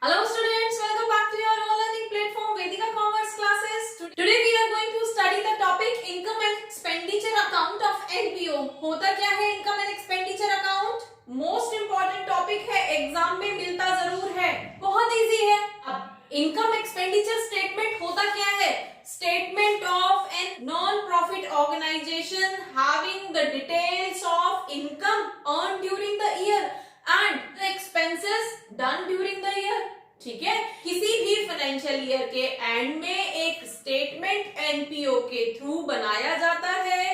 Hello students, welcome back to your learning platform Vedika Commerce classes. Today we are going to study the topic income and expenditure account of NPO. होता क्या है income and expenditure account? Most important topic है, exam में मिलता जरूर है, बहुत easy है। अब income expenditure statement होता क्या है? Statement of a non-profit organization having the details of income earned during the year and the expenses done during the year। ठीक है, किसी भी फाइनेंशियल ईयर के एंड में एक स्टेटमेंट एनपीओ के थ्रू बनाया जाता है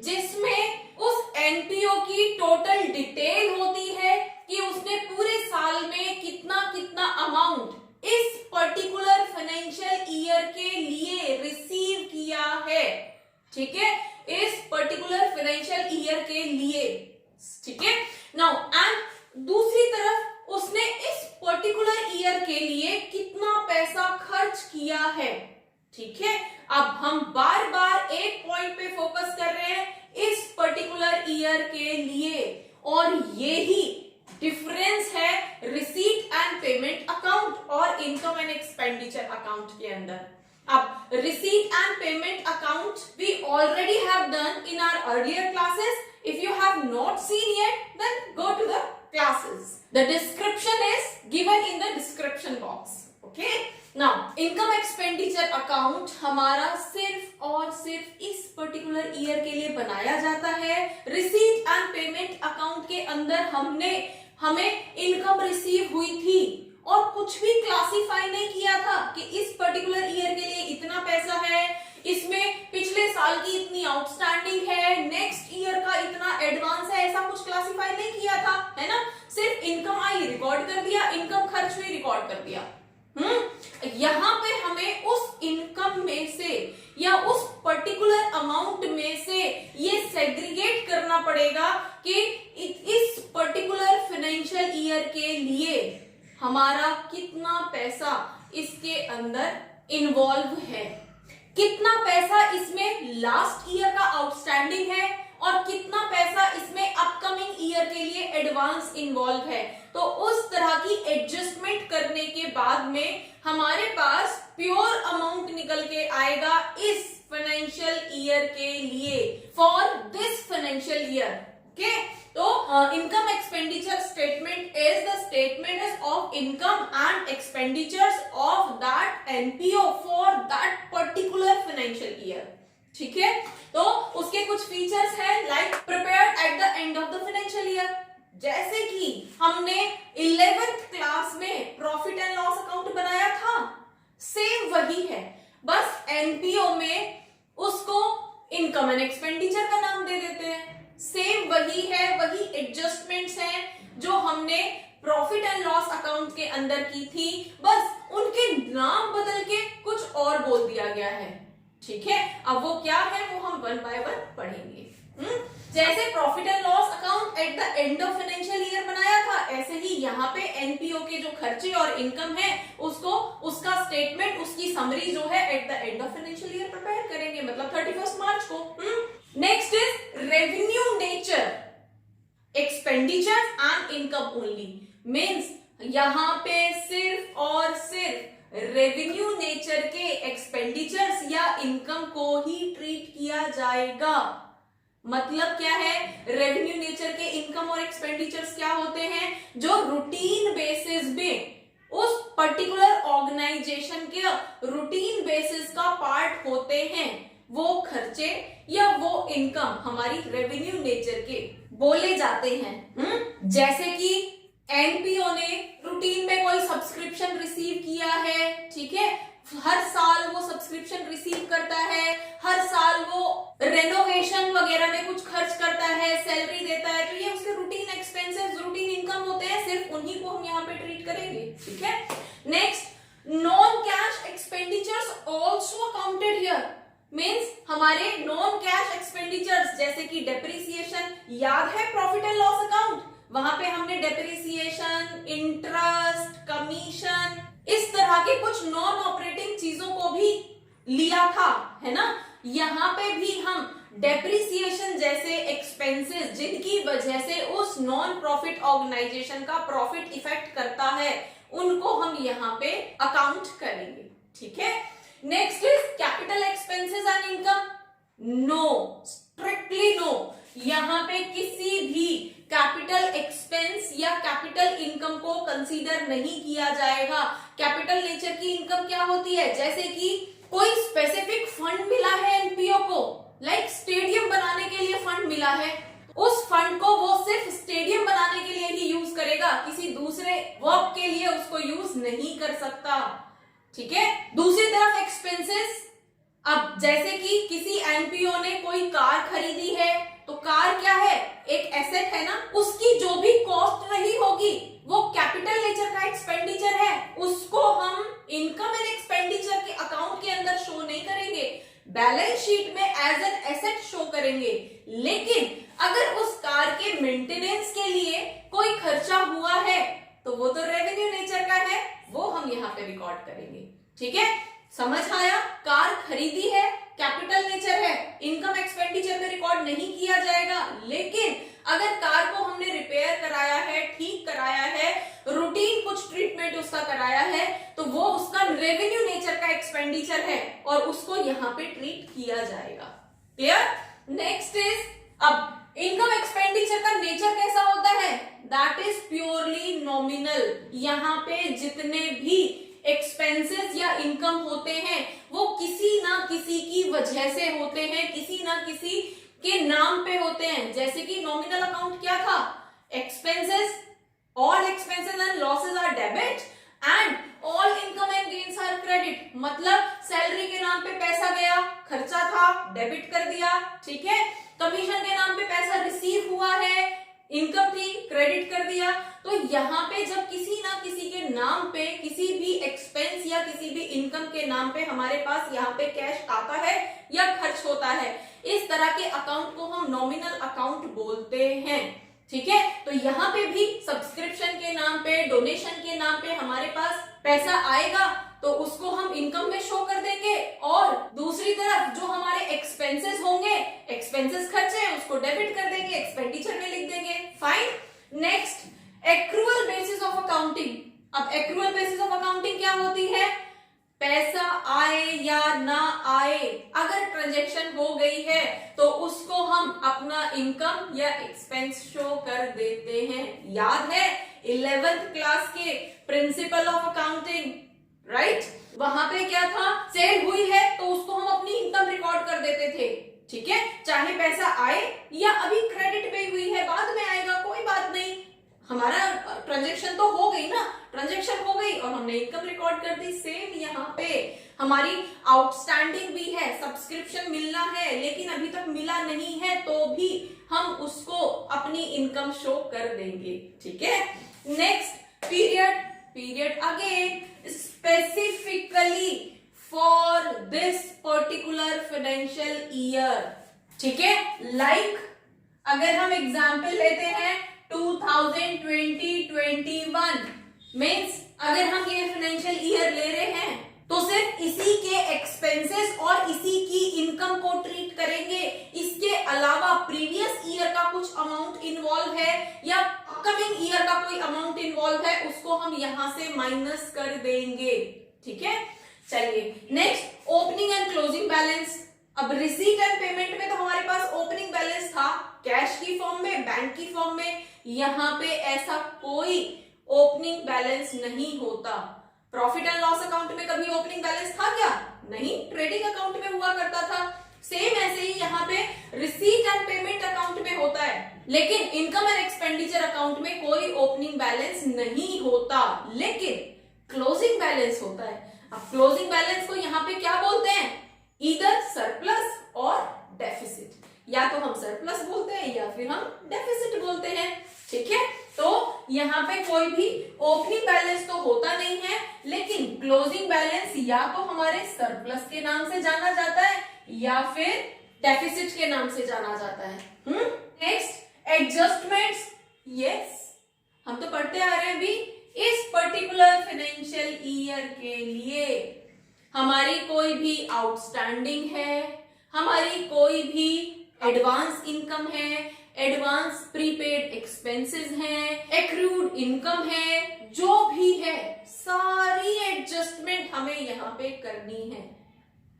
जिसमें उस एनपीओ की टोटल डिटेल होती है कि उसने पूरे साल में कितना कितना अमाउंट इस पर्टिकुलर फाइनेंशियल ईयर के लिए रिसीव किया है। ठीक है, इस पर्टिकुलर फाइनेंशियल ईयर के लिए। ठीक है, नाउ एंड दूसरी तरफ उसने इस पर्टिकुलर ईयर के लिए कितना पैसा खर्च किया है। ठीक है, अब हम बार बार एक पॉइंट पे फोकस कर रहे हैं, इस पर्टिकुलर ईयर के लिए, और यही डिफरेंस है रिसीट एंड पेमेंट अकाउंट और इनकम एंड एक्सपेंडिचर अकाउंट के अंदर। अब receipt and payment account we already have done in our earlier classes. If you have not seen yet, then go to the classes. The description is given in the description box. Okay? Now, income expenditure account हमारा सिर्फ और सिर्फ इस particular year के लिए बनाया जाता है। Receipt and payment account के अंदर हमें income receive हुई थी और कुछ भी क्लासीफाई नहीं किया था कि इस पर्टिकुलर ईयर के लिए इतना पैसा है, इसमें पिछले साल की इतनी आउटस्टैंडिंग है, नेक्स्ट ईयर का इतना एडवांस है, ऐसा कुछ क्लासीफाई नहीं किया था, है ना। सिर्फ इनकम आई रिकॉर्ड कर दिया, इनकम खर्च हुई रिकॉर्ड कर दिया। यहाँ पे हमें उस इनकम में से या उस पर्टिकुलर अमाउंट में से ये सेग्रीगेट करना पड़ेगा कि इस पर्टिकुलर फाइनेंशियल ईयर के लिए हमारा कितना पैसा इसके अंदर इन्वॉल्व है, कितना पैसा इसमें लास्ट ईयर का आउटस्टैंडिंग है और कितना पैसा इसमें अपकमिंग ईयर के लिए एडवांस इन्वॉल्व है। तो उस तरह की एडजस्टमेंट करने के बाद में हमारे पास प्योर अमाउंट निकल के आएगा इस फाइनेंशियल ईयर के लिए, for this financial year. Okay, तो income expenditure statement is the statement of income and expenditures of that NPO for that particular financial year. ठीक है, तो उसके कुछ फीचर्स हैं, like prepared at the end of the financial year. जैसे कि हमने 11th क्लास में प्रॉफिट एंड लॉस अकाउंट बनाया था, सेम वही है, बस एनपीओ में उसको इनकम एंड एक्सपेंडिचर का नाम दे देते हैं। सेम वही है, वही एडजस्टमेंट्स हैं जो हमने प्रॉफिट एंड लॉस अकाउंट के अंदर की थी, बस उनके नाम बदल के कुछ और बोल दिया गया है। ठीक है, अब वो क्या है वो हम वन बाय वन पढ़ेंगे। जैसे profit and loss account eight the end of financial year बनाया था, ऐसे ही यहाँ पे एनपीओ के जो खर्चे और इनकम है उसको उसका स्टेटमेंट, उसकी समरी जो है eight the end of financial year prepare करेंगे, मतलब 31 मार्च को। Next is revenue nature expenditure and income only, means यहाँ पे सिर्फ और सिर्फ रेवेन्यू नेचर के एक्सपेंडिचर्स या इनकम को ही ट्रीट किया जाएगा। मतलब क्या है, रेवेन्यू नेचर के इनकम और एक्सपेंडिचर्स क्या होते हैं, जो रूटीन बेसिस में उस पर्टिकुलर ऑर्गेनाइजेशन के रूटीन बेसिस का पार्ट होते हैं, वो खर्चे या वो इनकम हमारी रेवेन्यू नेचर के बोले जाते हैं। जैसे कि एनपीओ ने रूटीन में कोई सब्सक्रिप्शन रिसीव किया है, ठीक है, हर साल वो सब्सक्रिप्शन रिसीव करता है, हर साल वो रेनोवेशन वगैरह में कुछ खर्च करता है, सैलरी देता है, तो ये उसके रूटीन एक्सपेंसेस, रूटीन इनकम होते हैं, सिर्फ उन्हीं को हम यहाँ पे ट्रीट करेंगे। ठीक है, next, non cash expenditures also accounted here, means हमारे नॉन कैश एक्सपेंडिचर्स जैसे कि डेप्रिसिएशन, याद है प्रॉफिट एंड लॉस अकाउंट, वहां पे हमने डेप्रिसिएशन, इंटरेस्ट, कमीशन, इस तरह के कुछ नॉन ऑपरेटिंग चीजों को भी लिया था, है ना। यहाँ पे भी हम डेप्रिसिएशन जैसे एक्सपेंसेस जिनकी वजह से उस नॉन प्रॉफिट ऑर्गेनाइजेशन का प्रॉफिट इफेक्ट करता है, उनको हम यहाँ पे अकाउंट करेंगे। ठीक है, next is capital expenses and income. No, strictly no, यहाँ पे किसी भी कैपिटल एक्सपेंस या कैपिटल इनकम को कंसीडर नहीं किया जाएगा। कैपिटल नेचर की इनकम क्या होती है, जैसे कि कोई स्पेसिफिक फंड मिला है एनपीओ को, लाइक स्टेडियम बनाने के लिए फंड मिला है, उस फंड को वो सिर्फ स्टेडियम बनाने के लिए ही यूज करेगा, किसी दूसरे वर्क के लिए उसको यूज नहीं कर सकता। ठीक है, दूसरी तरफ एक्सपेंसेस, अब जैसे कि किसी एनपीओ ने कोई कार खरीदी है, तो कार क्या है, एक एसेट है ना, उसकी जो भी कॉस्ट रही होगी वो कैपिटल नेचर का एक्सपेंडिचर है, उसको हम इनकम एंड एक्सपेंडिचर के अकाउंट के अंदर शो नहीं करेंगे, बैलेंस शीट में एज एन एसेट शो करेंगे। लेकिन अगर उस कार के मेंटेनेंस के लिए कोई खर्चा हुआ है तो वो तो रेवेन्यू नेचर का है, वो हम यहाँ पे रिकॉर्ड करेंगे। ठीक है, समझ आया, कार खरीदी है, कैपिटल नेचर है, इनकम एक्सपेंडिचर में रिकॉर्ड नहीं किया जाएगा। लेकिन अगर कार को हमने रिपेयर कराया है, ठीक कराया है, रूटीन कुछ ट्रीटमेंट उसका कराया है, तो वो उसका रेवेन्यू नेचर का एक्सपेंडिचर है और उसको यहाँ पे ट्रीट किया जाएगा। क्लियर? नेक्स्ट इज, अब इनकम एक्सपेंडिचर का नेचर कैसा होता है, दैट इज प्योरली नॉमिनल। यहाँ पे जितने भी एक्सपेंसेस या इनकम होते हैं वो किसी ना किसी की वजह से होते हैं, किसी ना किसी के नाम पे होते हैं। जैसे कि नॉमिनल अकाउंट क्या था, expenses, all expenses and losses are debit and all income and gains are credit. मतलब सैलरी के नाम पे पैसा गया, खर्चा था, डेबिट कर दिया। ठीक है, कमीशन के नाम पे पैसा रिसीव हुआ है, इनकम थी, क्रेडिट कर दिया। तो यहाँ पे जब किसी ना किसी के नाम पे किसी भी एक्सपेंस या किसी भी इनकम के नाम पे हमारे पास यहाँ पे कैश आता है या खर्च होता है, इस तरह के अकाउंट को हम नॉमिनल अकाउंट बोलते हैं। ठीक है, तो यहाँ पे भी सब्सक्रिप्शन के नाम पे, डोनेशन के नाम पे हमारे पास पैसा आएगा तो उसको हम इनकम में शो कर देंगे, और दूसरी तरफ जो हमारे एक्सपेंसेस होंगे, एक्सपेंसेस खर्चे हैं, उसको डेबिट कर देंगे, एक्सपेंडिचर में लिख देंगे। Fine, next, accrual basis of accounting. अब एक्रूअल बेसिस ऑफ अकाउंटिंग क्या होती है, पैसा आए या ना आए, अगर ट्रांजैक्शन हो गई है तो उसको हम अपना इनकम या एक्सपेंस शो कर देते हैं। याद है 11th क्लास के प्रिंसिपल ऑफ अकाउंटिंग, राइट? वहां पे क्या था, सेल हुई है तो उसको हम अपनी इनकम रिकॉर्ड कर देते थे। ठीक है, चाहे पैसा आए या अभी क्रेडिट पे हुई है, बाद में आएगा, कोई बात नहीं, हमारा ट्रांजैक्शन तो हो गई ना, ट्रांजैक्शन हो गई और हमने इनकम रिकॉर्ड कर दी। सेम यहाँ पे हमारी आउटस्टैंडिंग भी है, सब्सक्रिप्शन मिलना है लेकिन अभी तक मिला नहीं है, तो भी हम उसको अपनी इनकम शो कर देंगे। ठीक है, next, period. Period again specifically for this particular financial year. ठीक है, लाइक अगर हम एग्जाम्पल लेते हैं 2020-21 मीन्स अगर हम ये फाइनेंशियल ईयर ले रहे हैं तो सिर्फ इसी के एक्सपेंसेस और इसी की इनकम को ट्रीट करेंगे। इसके अलावा प्रीवियस ईयर का कुछ अमाउंट इन्वॉल्व है या अपकमिंग ईयर का कोई अमाउंट इन्वॉल्व है, उसको हम यहां से माइनस कर देंगे। ठीक है, चलिए next, opening and closing balance. अब रिसीट एंड पेमेंट में तो हमारे पास ओपनिंग बैलेंस था, कैश की फॉर्म में, बैंक की फॉर्म में। यहाँ पे ऐसा कोई ओपनिंग बैलेंस नहीं होता। प्रॉफिट एंड लॉस अकाउंट में कभी ओपनिंग बैलेंस था क्या? नहीं, ट्रेडिंग अकाउंट में हुआ करता था। सेम ऐसे ही यहाँ पे रिसीट एंड पेमेंट अकाउंट में होता है, लेकिन इनकम एंड एक्सपेंडिचर अकाउंट में कोई ओपनिंग बैलेंस नहीं होता, लेकिन क्लोजिंग बैलेंस होता है। अब क्लोजिंग बैलेंस को यहाँ पे क्या बोलते हैं, ईदर सरप्लस और डेफिसिट। या तो हम सरप्लस बोलते हैं या फिर हम डेफिसिट बोलते हैं। ठीक है, तो यहाँ पे कोई भी ओपनिंग बैलेंस तो होता नहीं है, लेकिन क्लोजिंग बैलेंस या तो हमारे सरप्लस के नाम से जाना जाता है या फिर डेफिसिट के नाम से जाना जाता है। Next, adjustments. यस, हम तो पढ़ते आ रहे हैं भी, इस पर्टिकुलर फाइनेंशियल ईयर के लिए हमारी कोई भी आउटस्टैंडिंग है, हमारी कोई भी एडवांस इनकम है, एडवांस प्रीपेड एक्सपेंसेस हैं, एक्रूड इनकम है, जो भी है सारी एडजस्टमेंट हमें यहाँ पे करनी है।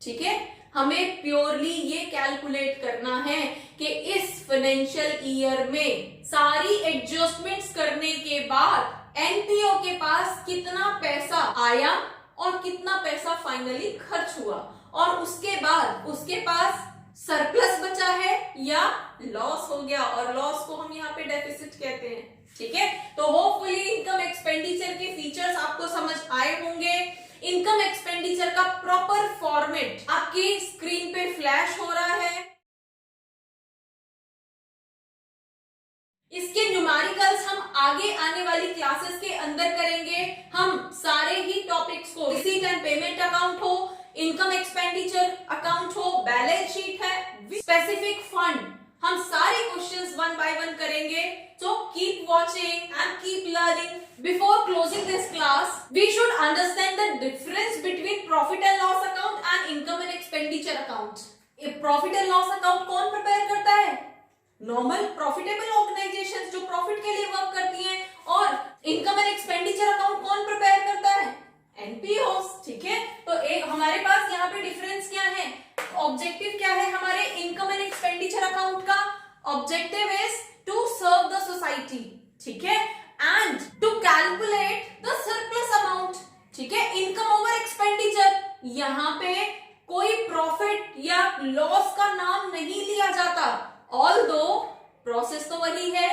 ठीक है, हमें प्योरली ये कैलकुलेट करना है कि इस फाइनेंशियल ईयर में सारी एडजस्टमेंट्स करने के बाद एनपीओ के पास कितना पैसा आया और कितना पैसा फाइनली खर्च हुआ, और उसके बाद उसके पास सरप्लस बचा है या लॉस हो गया, और लॉस को हम यहाँ पे डेफिसिट कहते हैं। ठीक है, तो होपफुली इनकम एक्सपेंडिचर के फीचर्स आपको समझ आए होंगे। इनकम एक्सपेंडिचर का प्रॉपर फॉर्मेट आपकी स्क्रीन पे फ्लैश हो रहा है। इसके न्यूमेरिकल्स हम आगे आने वाली क्लासेस के अंदर करेंगे। हम सारे ही टॉपिक्स को, रिसीट एंड पेमेंट अकाउंट हो, इनकम एक्सपेंडिचर अकाउंट हो, बैलेंस शीट है, स्पेसिफिक फंड, हम सारे क्वेश्चंस वन बाय वन करेंगे। So keep watching and keep learning. Before closing this class, we should understand the difference between profit and loss account and income and expenditure account. ये profit and loss account कौन prepare करता है? Normal profitable organisations जो profit के लिए work करती हैं, और इनकम एंड एक्सपेंडिचर अकाउंट कौन प्रिपेयर करता है? एनपीओस। ठीक है, तो एक हमारे पास यहाँ पे डिफरेंस क्या है, ऑब्जेक्टिव क्या है हमारे इनकम एंड एक्सपेंडिचर अकाउंट का? Objective is to serve the society, ठीक है, and to calculate the surplus amount. ठीक है, इनकम ओवर एक्सपेंडिचर, यहाँ पे कोई प्रॉफिट या लॉस का नाम नहीं लिया जाता, ऑल्दो प्रोसेस तो वही है,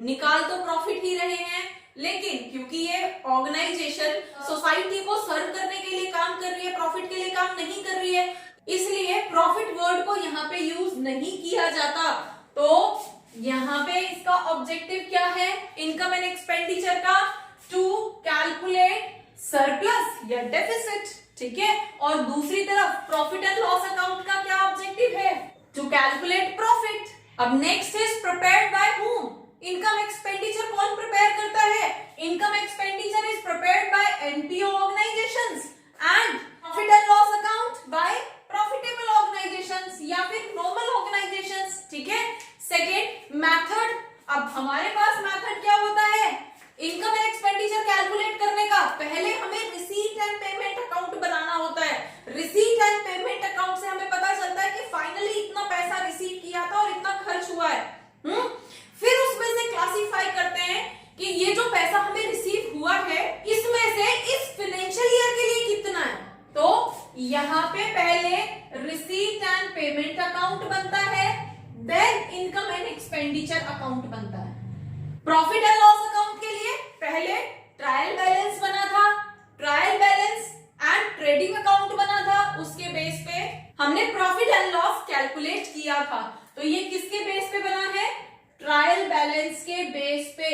निकाल तो प्रॉफिट ही रहे हैं, लेकिन क्योंकि ये ऑर्गेनाइजेशन सोसाइटी को सर्व करने के लिए काम कर रही है, प्रॉफिट के लिए काम नहीं कर रही है, इसलिए प्रॉफिट वर्ड को यहाँ पे यूज नहीं किया जाता। तो यहाँ पे इसका ऑब्जेक्टिव क्या है इनकम एंड एक्सपेंडिचर का? टू कैलकुलेट सरप्लस या डेफिसिट। ठीक है, और दूसरी तरफ प्रॉफिट एंड लॉस अकाउंट का क्या ऑब्जेक्टिव है? To calculate profit. अब next is prepared by whom? Income expenditure कौन प्रिपेयर करता है? Income expenditure is prepared by NPO organisations and profit and loss account by profitable organisations या फिर normal organisations. ठीक है, सेकेंड मेथड। अब हमारे पास मेथड क्या होता है इनकम एंड एक्सपेंडिचर कैलकुलेट करने का? पहले हमें रिसीट एंड पेमेंट अकाउंट बनाना होता है। रिसीट एंड पेमेंट अकाउंट से हमें पता चलता है कि फाइनली इतना पैसा रिसीव किया था और इतना खर्च हुआ है। फिर उसमें से क्लासिफाई करते हैं कि ये जो पैसा हमें रिसीव हुआ है इसमें से इस फाइनेंशियल ईयर के लिए कितना है। तो यहाँ पे पहले रिसीट एंड पेमेंट अकाउंट बनता है, then income and expenditure account बनता है। प्रॉफिट एंड लॉस अकाउंट के लिए पहले ट्रायल बैलेंस बना था, trial balance and trading account बना था, उसके बेस पे हमने प्रॉफिट एंड लॉस कैलकुलेट किया था। तो ये किसके बेस पे बना है? ट्रायल बैलेंस के बेस पे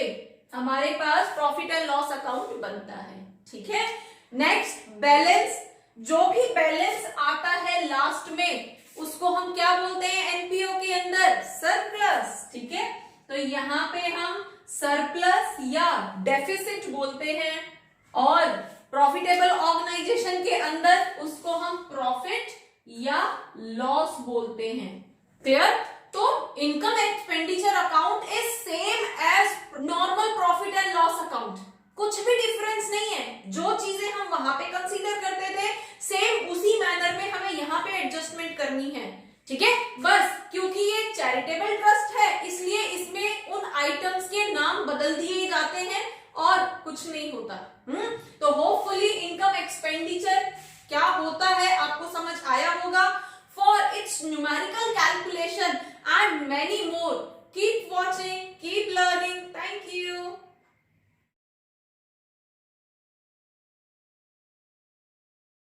हमारे पास प्रॉफिट एंड लॉस अकाउंट बनता है। ठीक है, नेक्स्ट बैलेंस। जो भी बैलेंस आता है लास्ट में उसको हम क्या बोलते हैं एनपीओ के अंदर? सरप्लस। ठीक है, तो यहाँ पे हम सरप्लस या डेफिसिट बोलते हैं, और प्रॉफिटेबल ऑर्गेनाइजेशन के अंदर उसको हम प्रॉफिट या लॉस बोलते हैं। क्लियर? तो income expenditure account is same as normal profit and loss account, कुछ भी डिफरेंस नहीं है। जो चीजें हम वहां पे कंसीडर करते थे सेम उसी मैनर में हमें यहाँ पे एडजस्टमेंट करनी है। ठीक है, बस क्योंकि ये चैरिटेबल ट्रस्ट है इसलिए इसमें उन आइटम्स के नाम बदल दिए जाते हैं और कुछ नहीं होता। तो होपफुली इनकम एक्सपेंडिचर क्या होता है आपको समझ आया होगा। For its numerical calculation and many more,